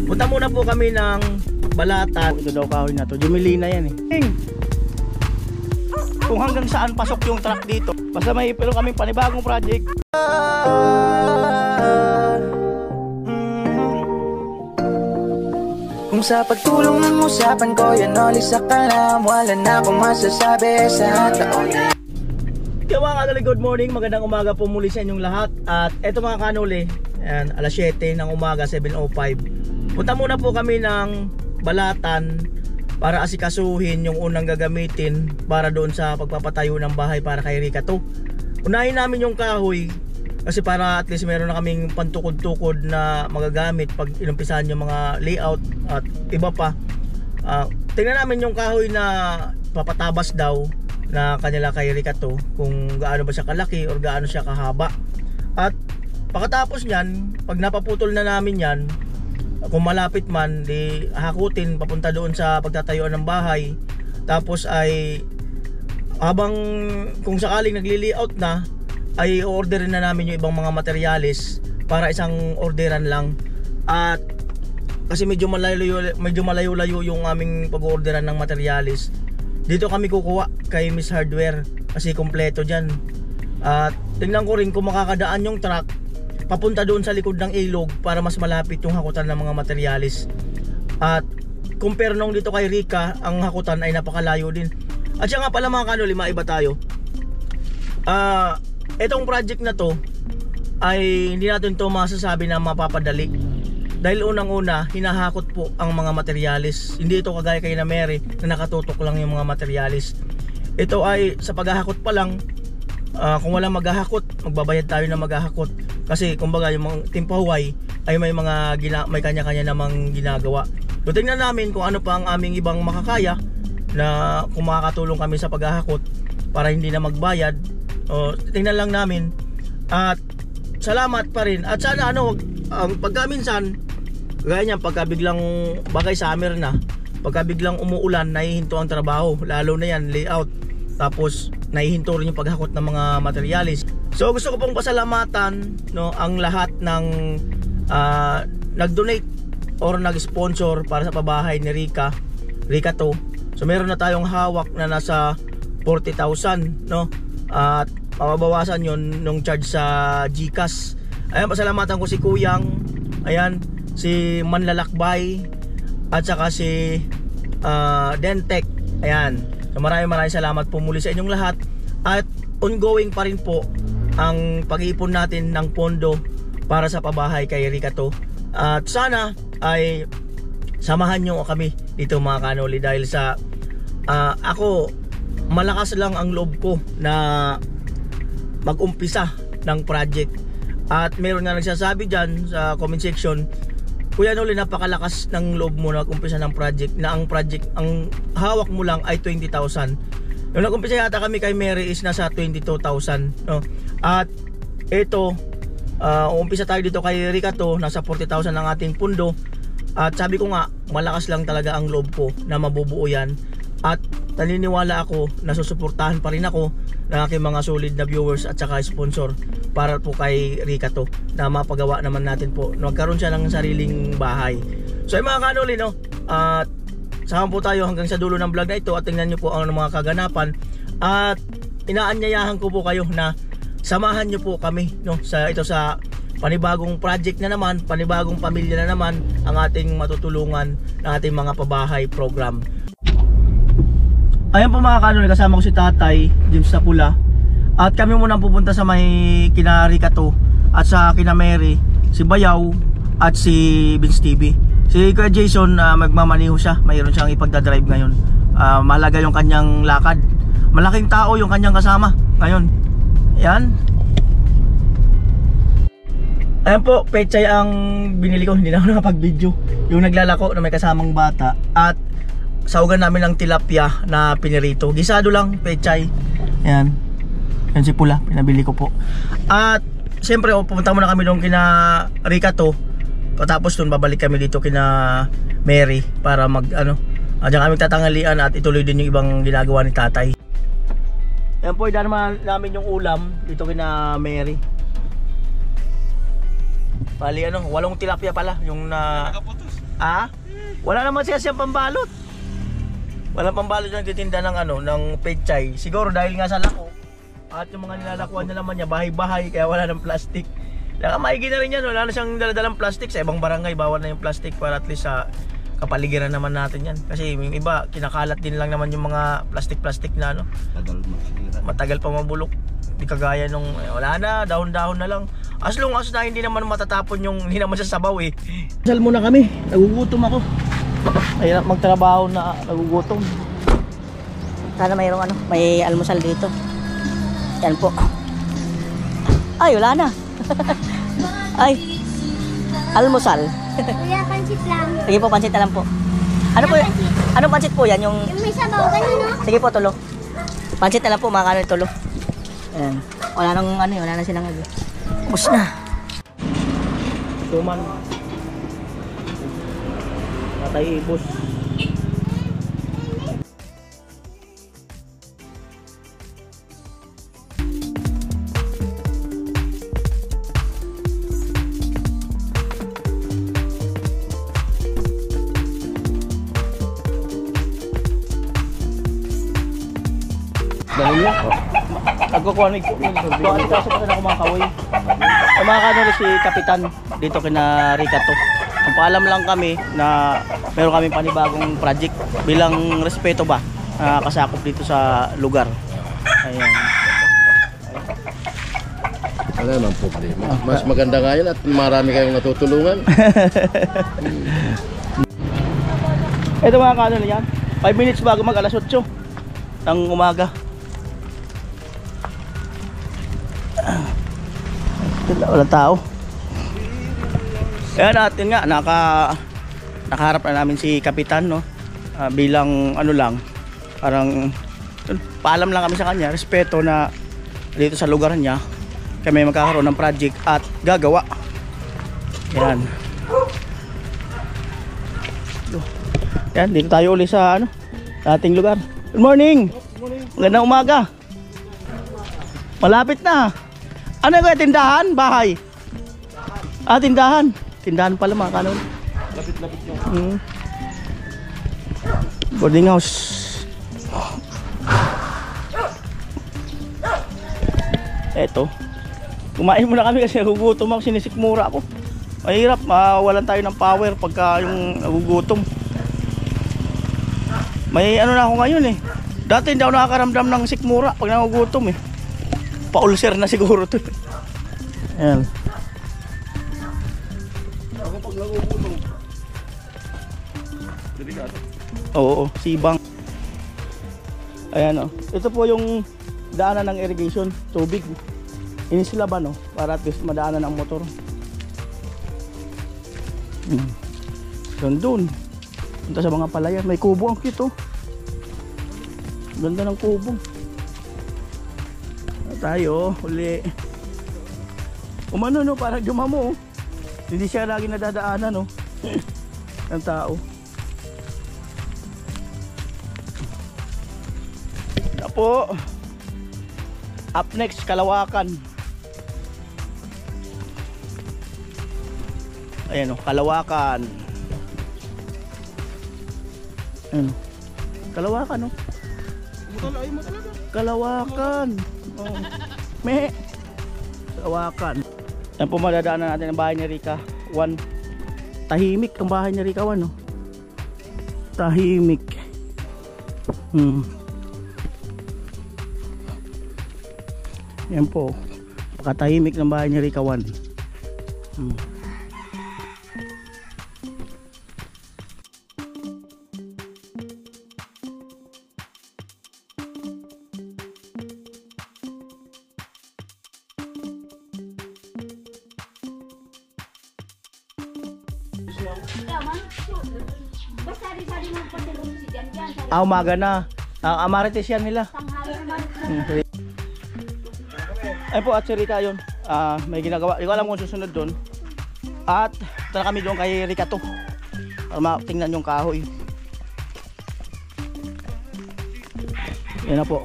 Punta muna po kami ng Balatan. Ito daw kahoy na to, Jumelina yan eh. Kung hanggang saan pasok yung truck dito, basta may pero kaming panibagong project. Kung sa pagtulong ng usapan ko, yan olis sa kalam. Wala na akong masasabi sa taon. Kaya mga kanuli, good morning, magandang umaga po muli sa inyong lahat. At eto mga kanuli, ayan, alas 7 ng umaga, 7:05. Punta muna po kami ng Balatan para asikasuhin yung unang gagamitin para doon sa pagpapatayo ng bahay para kay Rica to. Unahin namin yung kahoy kasi para at least meron na kaming pantukod-tukod na magagamit pag inumpisahan yung mga layout at iba pa. Tingnan namin yung kahoy na papatabas daw na kanila kay Rica to, kung gaano ba siya kalaki or gaano siya kahaba. At pagkatapos nyan, pag napaputol na namin yan, kung malapit man, di hakutin papunta doon sa pagtatayuan ng bahay. Tapos ay habang kung sakaling nagli-layout na, ay orderin na namin yung ibang mga materyales para isang orderan lang. At kasi medyo malayo-layo yung aming pag-orderan ng materyales, dito kami kukuha kay Miss Hardware kasi kompleto dyan. At tingnan ko rin kung makakadaan yung truck papunta doon sa likod ng ilog para mas malapit yung hakutan ng mga materyales. At compare nung dito kay Rica, ang hakutan ay napakalayo din. At siya nga pala mga kanuli, maiba tayo. Etong project na to ay hindi natin to masasabi na mapapadali. Dahil unang-una, hinahakot po ang mga materyales. Hindi ito kagaya kay na Mary na nakatutok lang yung mga materyales. Ito ay sa paghahakot pa lang, kung walang maghahakot, magbabayad tayo na maghahakot. Kasi kumbaga yung mga timpahuway ay may kanya-kanya namang ginagawa. So tingnan namin kung ano pa ang aming ibang makakaya na kung makakatulong kami sa paghahakot para hindi na magbayad. O tingnan lang namin. At salamat pa rin. At sana ang pagka minsan gaya niyan, pagka biglang bagay summer na, pagka biglang umuulan, nahihinto ang trabaho, lalo na yan layout, tapos nahihinto rin yung paghakot ng mga materialis. So gusto ko pong pasalamatan ang lahat ng nag-donate or nag-sponsor para sa pabahay ni Rica to. So meron na tayong hawak na nasa 40,000 at mababawasan yon nung charge sa GCash. Ayan, pasalamatan ko si Kuyang, ayan, si Manlalakbay at saka si Dentec. Ayan, so maraming salamat po muli sa inyong lahat. At ongoing pa rin po ang pag-iipon natin ng pondo para sa pabahay kay Rica to. At sana ay samahan nyo kami dito mga kanoli, dahil sa ako malakas lang ang loob ko na mag-umpisa ng project. At meron nga nagsasabi dyan sa comment section, Kuya Noli, napakalakas ng loob mo na mag-umpisa ng project, na ang hawak mo lang ay 20,000. Yung nag-umpisa yata kami kay Mary is nasa 22,000, At ito, umpisa tayo dito kay Rica to, nasa 40,000 ang ating pundo. At sabi ko nga, malakas lang talaga ang loob ko na mabubuo yan. At naniniwala ako na susuportahan pa rin ako ng aking mga solid na viewers at saka sponsor para po kay Rica to, na mapagawa naman natin po, magkaroon siya ng sariling bahay. So ay mga kanuli, at samahan po tayo hanggang sa dulo ng vlog na ito at tingnan nyo po ang mga kaganapan. At inaanyayahan ko po kayo na samahan nyo po kami sa panibagong project na naman, panibagong pamilya na naman ang ating matutulungan ng ating mga pabahay program. Ayan po mga kanuli, kasama ko si Tatay James sa Pula. At kami muna pupunta sa may kina Rica to at sa kina Mary, si Bayaw at si Vince TV. Si Kuya Jason, magmamaniho siya, mayroon siyang ipagdadrive ngayon. Mahalaga yung kanyang lakad. Malaking tao yung kanyang kasama ngayon. Ayan. Ayan po, pechay ang binili ko, hindi na ako nakapag-video. Yung naglalako na may kasamang bata. At saugan namin ng tilapia na pinirito. Gisado lang, pechay. Ayan. Yan si Pula, pinabili ko po. At siyempre, pupunta muna kami doon kina Rica to. Tapos doon babalik kami dito kina Mary para diyan kami tatangalian at ituloy din yung ibang ginagawa ni Tatay. Ayan po, idaan namin yung ulam dito kina Mary. Bali 8 tilapia pala yung Ah? Wala naman siya siyang pambalot. Wala pambalot yung nagtitinda ng ano, ng pechay. Siguro dahil nga sa lako. At yung mga nilalakuan na naman niya, bahay-bahay, kaya wala ng plastic. Kaya maigi na rin yan, wala na siyang daladalang plastic. Sa ibang barangay, bawal na yung plastic para at least sa kapaligiran naman natin yan. Kasi yung iba, kinakalat din lang naman yung mga plastic-plastic na ano. Matagal pa mabulok. Di kagaya nung, wala na, dahon-dahon na lang. As long as na hindi naman matatapon yung, hindi naman sa sabaw eh. Sal muna kami, nagugutom ako. Mahirap magtrabaho na nagugutom. Sana mayroong ano, may almusal dito. Yan po. Ay, wala na. Ay, almusal. Kuya, pansit lang. Sige po, pansit na lang po. Ano po, ano pansit po yan? Yung Yung may sabaw, ganun no? sige po, tulo. Pansit na lang po, mga kanon tulo. Ayan. Wala nang ano, wala na silang ano. Ubus na. Tuman. Patay ibos. Dahil lang. Nagkukuha ni Kuha kasi pa na kumakawoy. Ay mga kanuli si Kapitan dito kina Ricato. Ang paalam lang kami na meron kaming panibagong project bilang respeto ba kasakop dito sa lugar. Ayan. Wala namang problema. Mas maganda nga yan at marami kayong natutulungan. Ito mga kanuli yan. 5 minutes bago mag alas 8 ng umaga. Walang tao. Kaya natin nga nakaharap na namin si Kapitan no. Bilang ano lang, parang paalam lang kami sa kanya, respeto na dito sa lugar niya kami magkakaroon ng project at gagawa. Yan. Yan, dito tayo uli sa ano, ating lugar. Good morning. Magandang umaga. Malapit na. Ano yung tindahan? Bahay? Ah, tindahan. Tindahan pala mga kanon. Lapit-lapit yung boarding house. Eto. Kumain muna kami kasi nagugutom ako. Sinisikmura ako. Mahirap. Mawalan tayo ng power pagka yung nagugutom. May ano na ako ngayon eh. Dati hindi ako nakakaramdam ng sikmura pag nagugutom eh. Pa-ulcer na siguro to. Ayan. Ako pag nagugutom. Delikado. Oo, sibang. Ayan o. Ito po yung daanan ng irrigation, tubig. Inisilaban o, para at least madaanan ang motor. Doon. Punta sa mga palayan. May kubo ang cute o. Ganda ng kubo. Tayo uli umano no, parang dumamo oh. Hindi siya lagi nadadaanan no. Ang tao na po. Up next, Kalawakan. Ayan o, Kalawakan. Ayan o, Kalawakan o. Ay mo talaga. Kalawakan. Oh. Me. Kalawakan. Yan po madadaanan natin ang bahay ni Rica 1. Tahimik ang bahay ni Rica 1 no? Tahimik. Yan po. Pakatahimik ng bahay ni Rica 1. Umaga na. Amarites yan nila. Ay po at si Rica yun. May ginagawa. Hindi ko alam kung susunod doon. At tara kami doon kay Rica to. Para matingnan yung kahoy. Yan na po.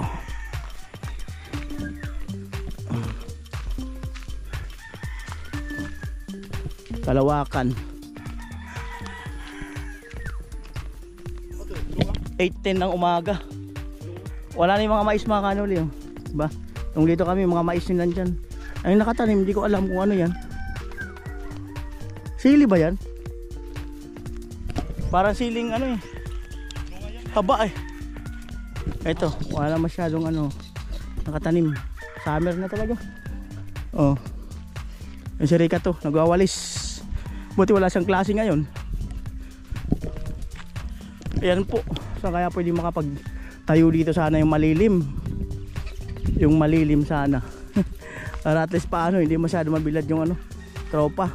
Kalawakan. 8:10 ng umaga. Wala na yung mga mais mga kanuli. Oh. Diba? Nung dito kami, mga mais din nandyan. Ay nakatanim, hindi ko alam kung ano yan. Sili ba yan? Parang siling ano eh. Haba eh. Ito, wala masyadong ano nakatanim. Summer na talaga. Oh. Yung si Rika to, nagwawalis. Buti wala siyang klase ngayon. Ayan po. So kaya pwede makapagtayo dito sana yung malilim. Yung malilim sana. Para at least paano, hindi masyado mabilad yung ano, tropa.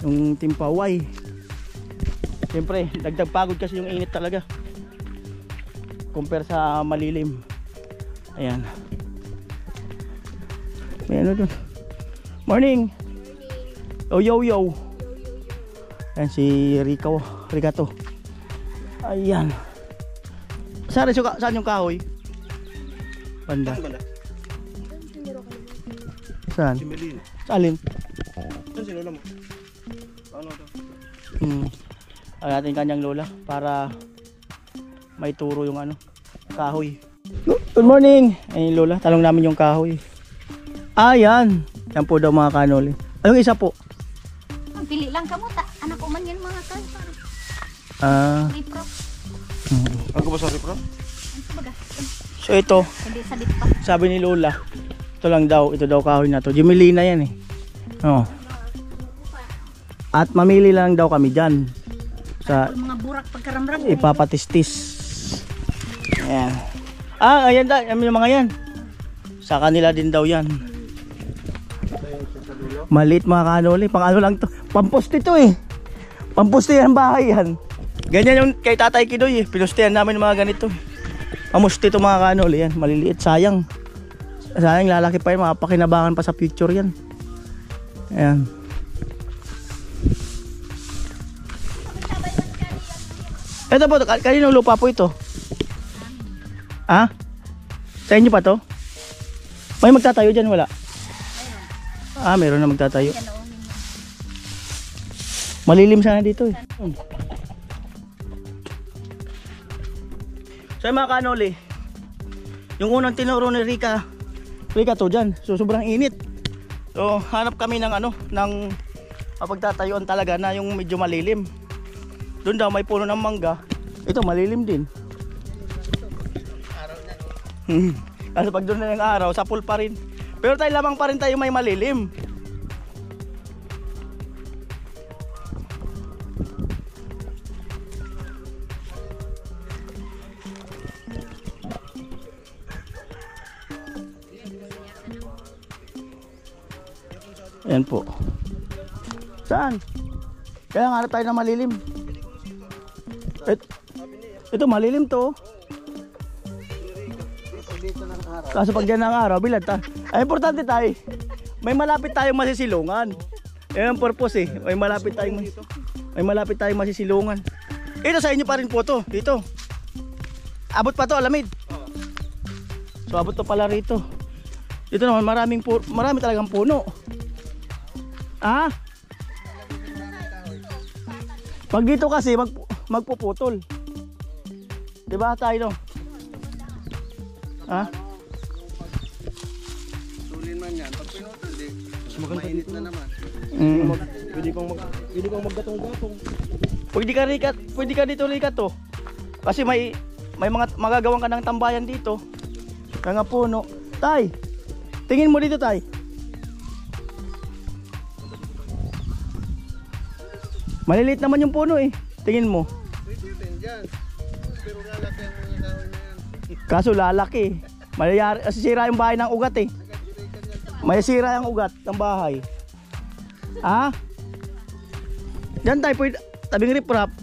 Yung timpaway. Siyempre, dagdag pagod kasi yung init talaga. Compare sa malilim. Ayan. May ano dun. Morning. Oh, yo yo. Ayan si Rika to. Ayan. Saan yung kahoy? Banda. Saan? Saan? Saan si lola mo? Ano to? Ang ating kanyang lola para may turo yung ano, kahoy. Good morning! Ayun lola, talong namin yung kahoy. Ayan! Yan po daw mga kanoli. Ayun isa po. Ang pili lang kamuta. Anak ko man yan mga kan. Ripro. Ako ba sa ripro? Ano baga? So ito, Hindi sa pa. sabi ni lola, ito lang daw, ito daw kahoy na to. Jumelina yan eh. Oh. At mamili lang daw kami dyan. Sa Mga burak pagkaramram. ipapatistis. Ayan. Ayan da, yung mga yan. Sa kanila din daw yan. Maliit mga kanoli, pang ano lang to. Pamposte to eh. Pamposte yan bahay yan. Ganyan yung kay Tatay Kidoy eh. Pinustehan namin ng mga ganito. Pamuste to mga kanoli yan. Maliliit, sayang. Sayang lalaki pa yan, mapakinabangan pa sa future yan. Ayan. Ito po, kaninong lupa po ito? Ha? Sa inyo pa to? May magtatayo dyan, wala? Meron na magtatayo. Malilim sana dito eh. So mga kanoli, yung unang tinuro ni Rika to dyan. So sobrang init. So hanap kami ng ano, ng pagtatayuan talaga na yung medyo malilim. Doon daw may puno ng mangga. Ito malilim din. Kasi pag doon na yung araw, sa pool pa rin. Pero tayo lamang pa rin tayo may malilim. Ayan po. Saan? Kaya nga tayo na malilim. Ito malilim to. Kaso pag dyan ng araw, bilad ta. Ay importante tayo. May malapit tayong masisilungan. Yan ang purpose eh. May malapit tayong masisilungan. Ito sa inyo pa rin po to. Dito. Abot pa to, alamid. So abot to pala rito. Dito naman marami talagang puno. Pag dito kasi magpuputol. Diba tayo no? Sulin man yan. Pag pinutol, mainit na naman. Pwede kang maggatong-gatong. Pwede ka dito Rika to. Kasi may mga magagawan ka ng tambayan dito. Kaya nga puno. Tay, tingin mo dito tay. Maliliit naman yung puno eh. Tingin mo. Pwede din dyan. Pero lalaki ang mga kahoy na yan. Kaso lalaki. Masisira yung bahay ng ugat eh. Masisira yung ugat ng bahay. Diyan tayo pwede. Tabing riprap.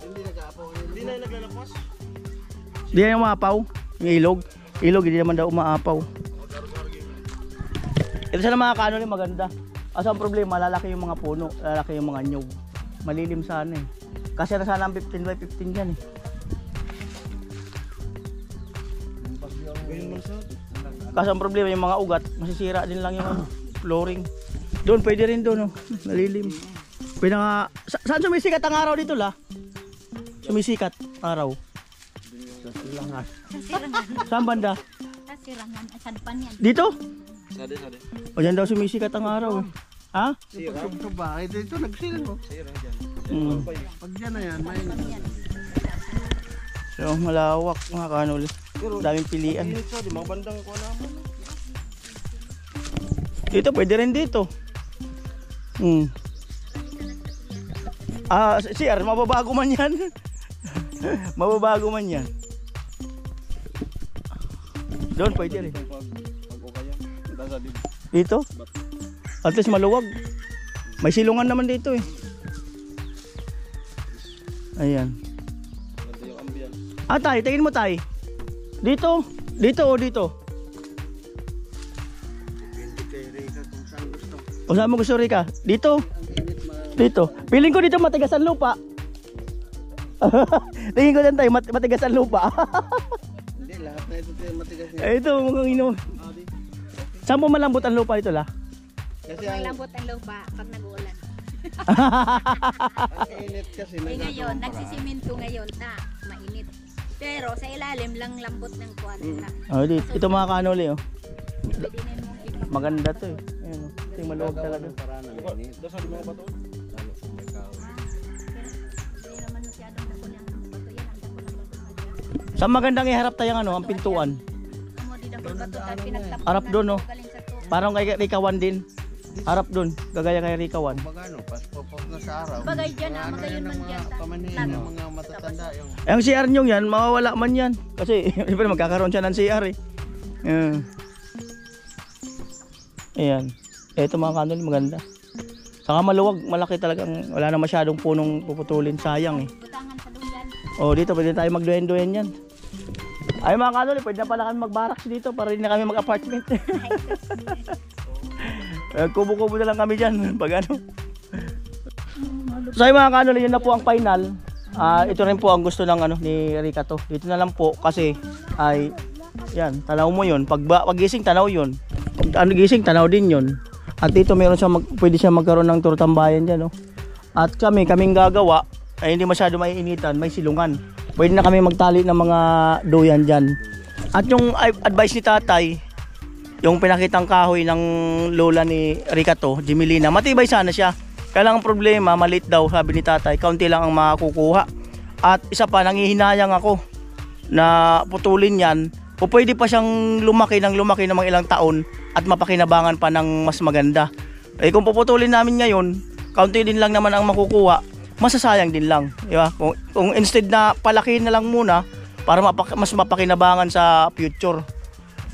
Hindi nag-aapaw. Hindi na naglalakwas. Hindi na yung maapaw. Yung ilog. Ilog hindi naman daw umaapaw. Ito sana mga kanoli maganda. Asa ang problema, lalaki yung mga puno, lalaki yung mga nyug. Malilim sana eh. Kasi na sana ang 15 by 15 dyan eh. Kasi ang problema yung mga ugat, masisira din lang yung flooring. Doon, pwede rin doon oh. Malilim. Pwede nga, saan sumisikat ang araw dito la? Sumisikat araw. Sa sirangan. Saan banda? Sa sirangan. Asan pa niyan? Dito? Sade. O yan daw sumisikat ang araw. Ha? Sa bahay dito nagsilang oh. Sirang dyan. Mm. Pag dyan na yan, may So malawak mga kanol. Daming pilian. init sa di mga bandang ko naman. Dito pwede rin dito. CR, mababago man yan. Mababago man yan. Doon pwede rin. Pag okay yan. Dasa din. Dito? At least maluwag. May silungan naman dito eh. Ayan. Ganda yung ambience. Tay, tingin mo tay. Dito? Dito o dito? Depende kay Rika kung saan gusto. O saan mo gusto Rika? Dito? Ang init Dito. Piling ko dito matigas ang lupa. Tingin ko dyan tayo matigas ang lupa. Hindi, lahat na ito matigas niya. Ito mukhang ino. Saan mo malambot ang lupa dito la? Kasi May ang lambot ang lupa pag nag-uulan. init kasi Eh ngayon, nagsisiminto ngayon na mainit. Pero sa ilalim lang lambot ng kuwan na. Oh, dito. Ito mga kanoli oh. Pwede na yung iba. Maganda to eh. Ayan oh. Ito yung maluwag talaga. para na init. Dasa di mga bato. Lalo kung may kahoy. Hindi naman masyadong dako ng bato yan. Ang dako ng bato na dyan. Saan magandang iharap tayo ang ang pintuan? Amo di dako bato tayo pinagtapon. Harap doon, no? Galing sa tubo. Parang kay Rikawan din. Harap doon. Gagaya kay Rikawan. Magano, paspopos na sa araw. Bagay dyan ah, Ano magayon yan man ang dyan. mga pamanin ng mga matatanda yung Ang CR nyo yan, mawawala man yan. Kasi siyempre magkakaroon siya ng CR eh. Ayan. Ayan. Ito mga kanoli maganda. Saka maluwag, malaki talagang wala na masyadong punong puputulin. Sayang eh. Butangan sa duyan. O dito pwede tayo magduyan-duyan yan. Ay mga kanoli, pwede na pala kami mag-barracks dito para rin na kami mag-apartment. Kubo-kubo na lang kami dyan pag ano. So ay mga kanoli, yun na po ang final. Ito rin po ang gusto ng ano ni Rika to. Dito na lang po kasi ay yan, tanaw mo yun. Pag gising tanaw yun. Ano gising tanaw din yun. At dito meron siya pwede siya magkaroon ng tour tambayan diyan, no. At kaming gagawa ay hindi masyado maiinitan, may silungan. Pwede na kami magtali ng mga duyan diyan. At yung advice ni tatay, yung pinakitang kahoy ng lola ni Rika to, Jimelina, matibay sana siya. Kaya lang ang problema, maliit daw, sabi ni tatay, kaunti lang ang makukuha. At isa pa, nangihinayang ako na putulin yan. O pwede pa siyang lumaki ng mga ilang taon at mapakinabangan pa ng mas maganda. Eh kung puputulin namin ngayon, kaunti din lang naman ang makukuha, masasayang din lang. Diba? Kung instead na palakihin na lang muna para mas mapakinabangan sa future.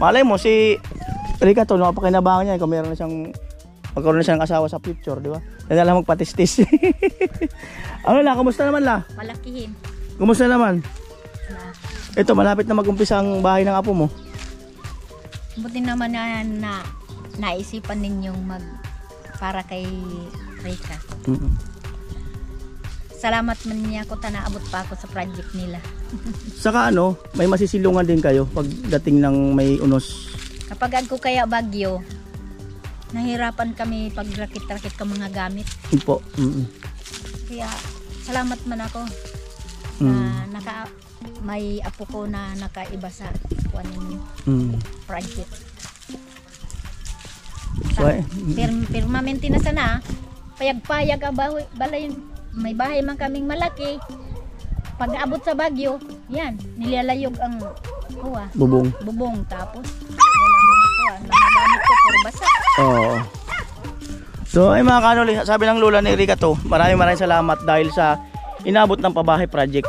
Malay mo, si Rika to, mapakinabangan niya kung meron na siyang magkaroon na siya ng asawa sa future, di ba? Yan na lang magpatistis. Ano la, kumusta naman la? Palakihin. Kumusta naman? Ito, malapit na mag-umpisa ang bahay ng apo mo. Buti naman na naisipan ninyong para kay Rika. Salamat man niya ako, naabot pa ako sa project nila. Saka ano, may masisilungan din kayo pagdating ng may unos. Kapag ako kaya bagyo, nahirapan kami pagrakit-rakit ka mga gamit. Po. Kaya salamat man ako na may apo ko na nakaiba sa kuwan ninyo project. So, Permanente na sana. Payag-payag ang balay. May bahay man kaming malaki. Pag abot sa bagyo, yan, nilalayog ang kuwa. bubong. Tapos walang mga kuwa. Namagamit ko for basa. Oo. So ay mga kanoli, sabi ng lola ni Rika to, maraming salamat dahil sa inabot ng pabahay project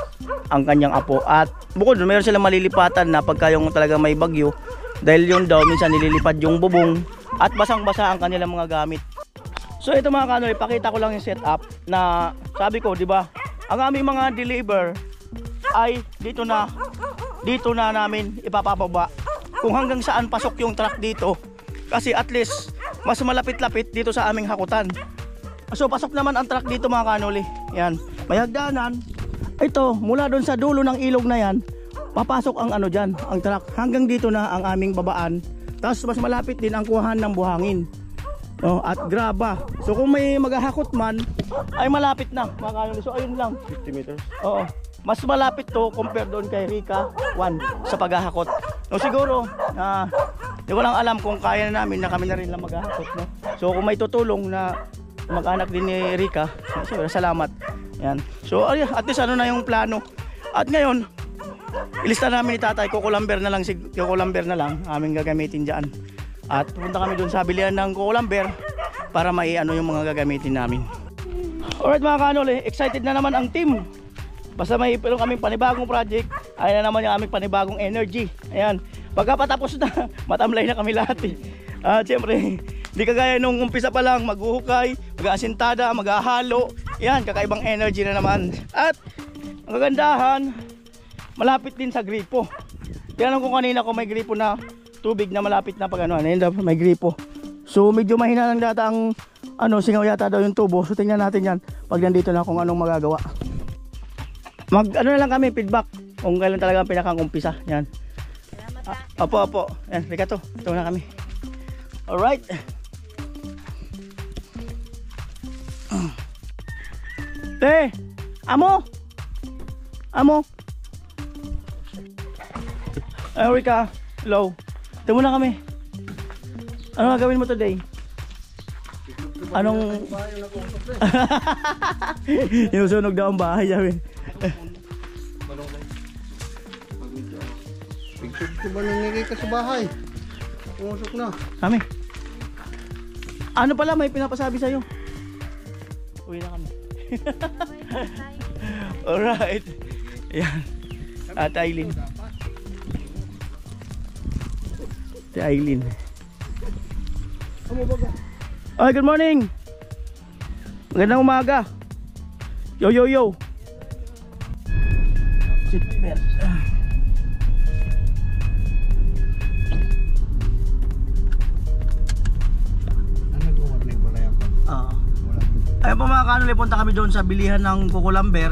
ang kanyang apo. At bukod doon, mayroon silang malilipatan na pagka yung talaga may bagyo. Dahil yun daw, minsan nililipad yung bubong at basang-basa ang kanilang mga gamit. So ito mga kanoli, pakita ko lang yung setup na sabi ko, di ba, ang aming mga deliver ay dito na namin ipapababa kung hanggang saan pasok yung truck dito. Kasi at least, mas malapit-lapit dito sa aming hakutan. So pasok naman ang truck dito mga kanoli. Yan, may hagdanan. Ito, mula doon sa dulo ng ilog na yan, papasok ang ano dyan, ang truck. Hanggang dito na ang aming babaan. Tapos mas malapit din ang kuhahan ng buhangin. At graba. So kung may maghahakot man, ay malapit na mga kanoli. So ayun lang. 50 meters. Oo. mas malapit to compare doon kay Rica 1 sa paghahakot. No, siguro, di ko lang alam kung kaya na namin na kami na rin lang maghahakot. No? So kung may tutulong na mag-anak din ni Rica, siguro, salamat. Yan. So at least ano na yung plano. At ngayon, ilista namin ni tatay, kukulamber na lang aming gagamitin dyan. At pupunta kami doon sa bilihan ng kukulamber para maiano yung mga gagamitin namin. Alright mga kanol, excited na naman ang team. Basta may pero kaming panibagong project, ayan na naman yung aming panibagong energy. Ayan, pagkapatapos na, matamlay na kami lahat eh. Siyempre, hindi kagaya nung umpisa pa lang, maghuhukay, mag-aasintada, mag-ahalo. Ayan, kakaibang energy na naman. At, ang kagandahan, malapit din sa gripo. Tinanong ko kanina kung may gripo na tubig na malapit na pag ano, may gripo. So, medyo mahina lang data ang singaw yata daw yung tubo. So, tingnan natin yan pag nandito na kung anong magagawa. Ano na lang kami, feedback kung kailan talaga ang pinakang umpisa. Yan. Opo. Yan, Rica to. Ito na kami. Alright. Te! Amo! Rica, hello. Ito muna kami. Ano gagawin mo today? Anong... yung sunog daw ang bahay, sabi. Pigtog ko ba nangyari ka sa bahay? Pumusok na. Kami. Ano pala may pinapasabi sa'yo? Uwi na kami. Alright. Ayan. At Aileen. Si Aileen. Ay, good morning. Magandang umaga. Yo. Seatbelt. Nag-warning pala yan pa. Ayun po mga kanuli, punta kami doon sa bilihan ng kukulamber.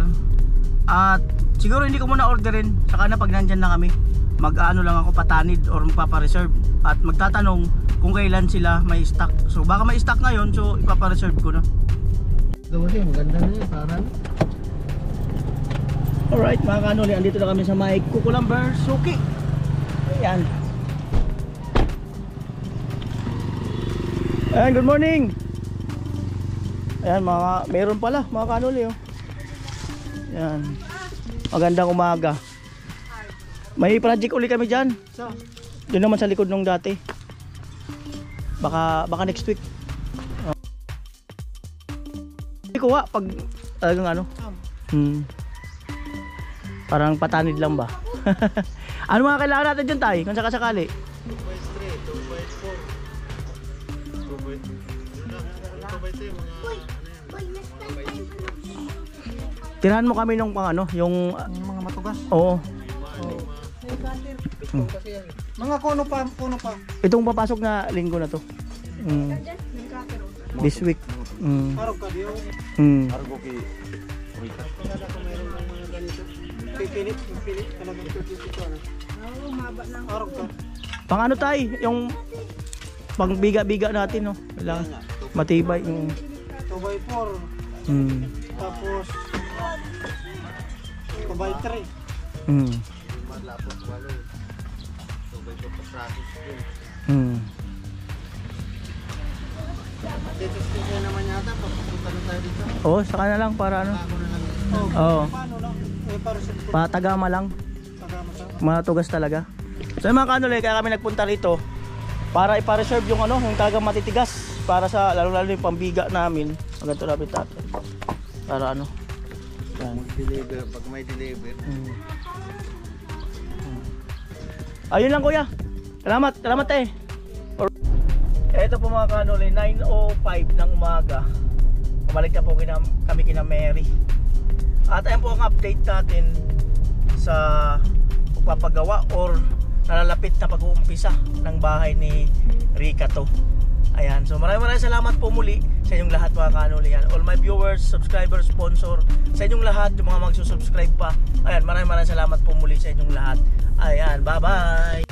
At siguro hindi ko muna orderin. Saka na pag nandyan na kami, mag-ano lang ako, patanid or magpapareserve. At magtatanong kung kailan sila may stock. So baka may stock ngayon, so ipapareserve ko na. Gawin, maganda na yun, parang. Alright mga kanuli, andito na kami sa may kukulamber suki. Ayan. Ayan, good morning. Ayan, meron pala mga kanuli oh. Ayan. Magandang umaga. May project uli kami dyan. Doon naman sa likod nung dati. Baka next week. Hindi kuha pag talagang ano. Parang patanid lang ba? Ano mga kailangan natin dyan tayo? Kung sakasakali 2x3, 2x4, 2x3 tirahan mo kami nung pang ano, yung mga matugas. Oo. Mga kuno pa. Itong papasok na linggo na to. This week. Parang ka diyo. Argo ki Rica. Kaya ko mayroon ng mga ganito. Pipilit talagang pipilit ko. Maba ng arog ka. Pang ano tayo, yung pang biga-biga natin no. Kailangan matibay. 2x4. Tapos 2x3. Malapot walo. 2x4 pa practice din. Dito sa naman yata, papunta na tayo dito. Oo, saka na lang para ano. Oo. Paano lang? Para sa Patagama lang. tagama sa. Matugas talaga. So yung mga kanuli, kaya kami nagpunta rito para ipa-reserve yung ano, yung talagang matitigas para sa lalo-lalo yung pambiga namin. Ganito namin tatay. Para ano. Yan. Deliver pag may deliver. Ayun lang kuya. Salamat eh. Ito po mga kanuli, 9:05 ng umaga. Pabalik na po kami kina Mary. At ayan po ang update natin sa pagpapagawa or nalalapit na pag-uumpisa ng bahay ni Rica to. Ayan, so maraming salamat po muli sa inyong lahat mga kanuli. All my viewers, subscribers, sponsor, sa inyong lahat, yung mga magsusubscribe pa. Ayan, maraming salamat po muli sa inyong lahat. Ayan, bye bye.